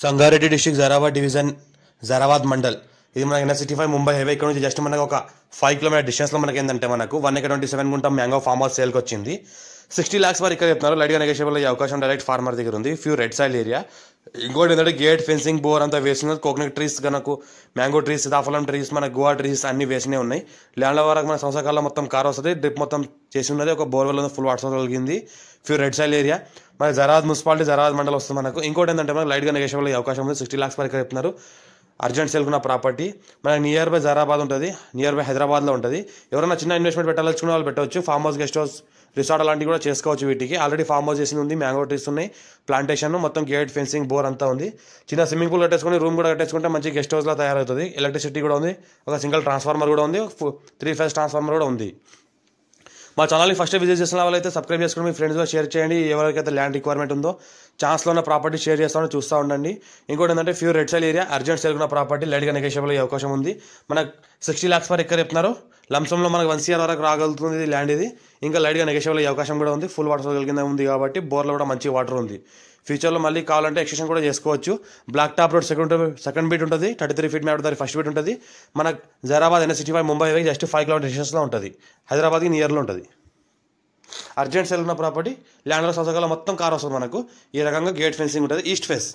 Sangareddy district Zaheerabad division Zaheerabad mandal ఇది మనకి NH65 Mumbai highway ఇక్కడ నుంచి జస్ట్ మనకు ఒక 5 కిలోమీటర్ డిస్టెన్స్లో మనకి ఏంటంటే మనకు 1 గుంట మ్యాంగో ఫార్మ్ హౌస్ సేల్కి వచ్చింది. 60 lakhs వరకు ఇక్కడ చెప్తున్నారు. లైట్గా నెగోషియబుల్ అయ్యే అవకాశం డైరెక్ట్ ఫార్మర్ దగ్గర ఉంది. Few red soil area. ఇంకోటి ఏంటంటే గేట్ ఫెన్సింగ్ బోర్ అంతా వేసినది. కోకోనట్ ట్రీస్ మనకు మ్యాంగో ట్రీస్ సీతాఫలం ట్రీస్ మనకు గువా ట్రీస్ అన్ని వేసినే ఉన్నాయి. ల్యాండ్ల వరకు మన సంవత్సరాల మొత్తం కార్ వస్తుంది. డ్రిప్ మొత్తం చేసి ఉన్నది. ఒక బోర్వెల్ ఫుల్ వాటర్ కలిగింది. Few red soil area. మన జరాబాద్ మున్సిపాలిటీ జరాబాద్ మండలం వస్తుంది మనకు. ఇంకోటి ఏంటంటే మనకు లైట్గా నెగోషియబుల్ అయ్యే అవకాశం ఉంది. 60 lakhs వరకు చెప్తున్నారు. అర్జెంట్ సేల్కున్న ప్రాపర్టీ మనకి నియర్ బై జరాబాద్ ఉంటుంది. నియర్ బై హైదరాబాద్లో ఉంటుంది. ఎవరైనా చిన్న ఇన్వెస్ట్మెంట్ పెట్టాలనుకున్న వాళ్ళు పెట్టవచ్చు. Farm house guest house resort అలాంటివి కూడా చేసుకోవచ్చు. వీటికి ఆల్రెడీ ఫామ్ హౌస్ చేసింది ఉంది. మ్యాంగో ట్రీస్ ఉన్నాయి. ప్లాంటేషన్ మొత్తం గేట్ ఫెన్సింగ్ బోర్ అంతా ఉంది. చిన్న స్విమ్మింగ్ పూల్ కట్టేసుకుని రూమ్ కూడా కట్టేసుకుంటే మంచి గెస్ట్ హౌస్లో తయారవుతుంది. ఎలక్ట్రిసిటీ కూడా ఉంది. ఒక సింగిల్ ట్రాన్స్ఫార్మర్ కూడా ఉంది. 3 phase ట్రాన్స్ఫార్మర్ కూడా ఉంది. మా ఛానల్ని ఫస్ట్ విజిట్ చేసిన వాళ్ళైతే సబ్స్క్రైబ్ చేసుకుని మీ ఫ్రెండ్స్గా షేర్ చేయండి. ఎవరికైతే ల్యాండ్ రిక్వైర్మెంట్ ఉందో ఛాన్స్లో ఉన్న ప్రాపర్టీ షేర్ చేస్తామని చూస్తూ ఉండండి. ఇంకోటి ఏంటంటే few red soil area urgent సేల్కున్న ప్రాపర్టీ లైట్గా నెగోషియబుల్ అయ్యే అవకాశం ఉంది. మనకు 60 lakhs వరకు ఎక్కడ చెప్తున్నారు. లంసంలో మనకు 1 year వరకు రాగలుగుతుంది ఇది ల్యాండ్. ఇది ఇంకా లైట్గా నెగోషియబుల్ అయ్యే అవకాశం కూడా ఉంది. ఫుల్ వాటర్ కలిగింద ఉంది కాబట్టి బోర్లో కూడా మంచి వాటర్ ఉంది. ఫ్యూచర్లో మళ్ళీ కావాలంటే ఎక్స్టెన్షన్ కూడా చేసుకోవచ్చు. Black top road second beat ఉంటుంది. 33 feet మ్యాప్ దాని ఫస్ట్ బీట్ ఉంటుంది. మన Zaheerabad NH65 Mumbai highway just 5 kilometer డిస్టెన్స్లో ఉంటుంది. హైదరాబాద్కి నియర్లో ఉంటుంది. అర్జెంట్ సేల్ ఉన్న ప్రాపర్టీ ల్యాండ్లో సంవత్సరాల మొత్తం కార్ వస్తుంది మనకు. ఈ రకంగా గేట్ ఫెన్సింగ్ ఉంటుంది. East face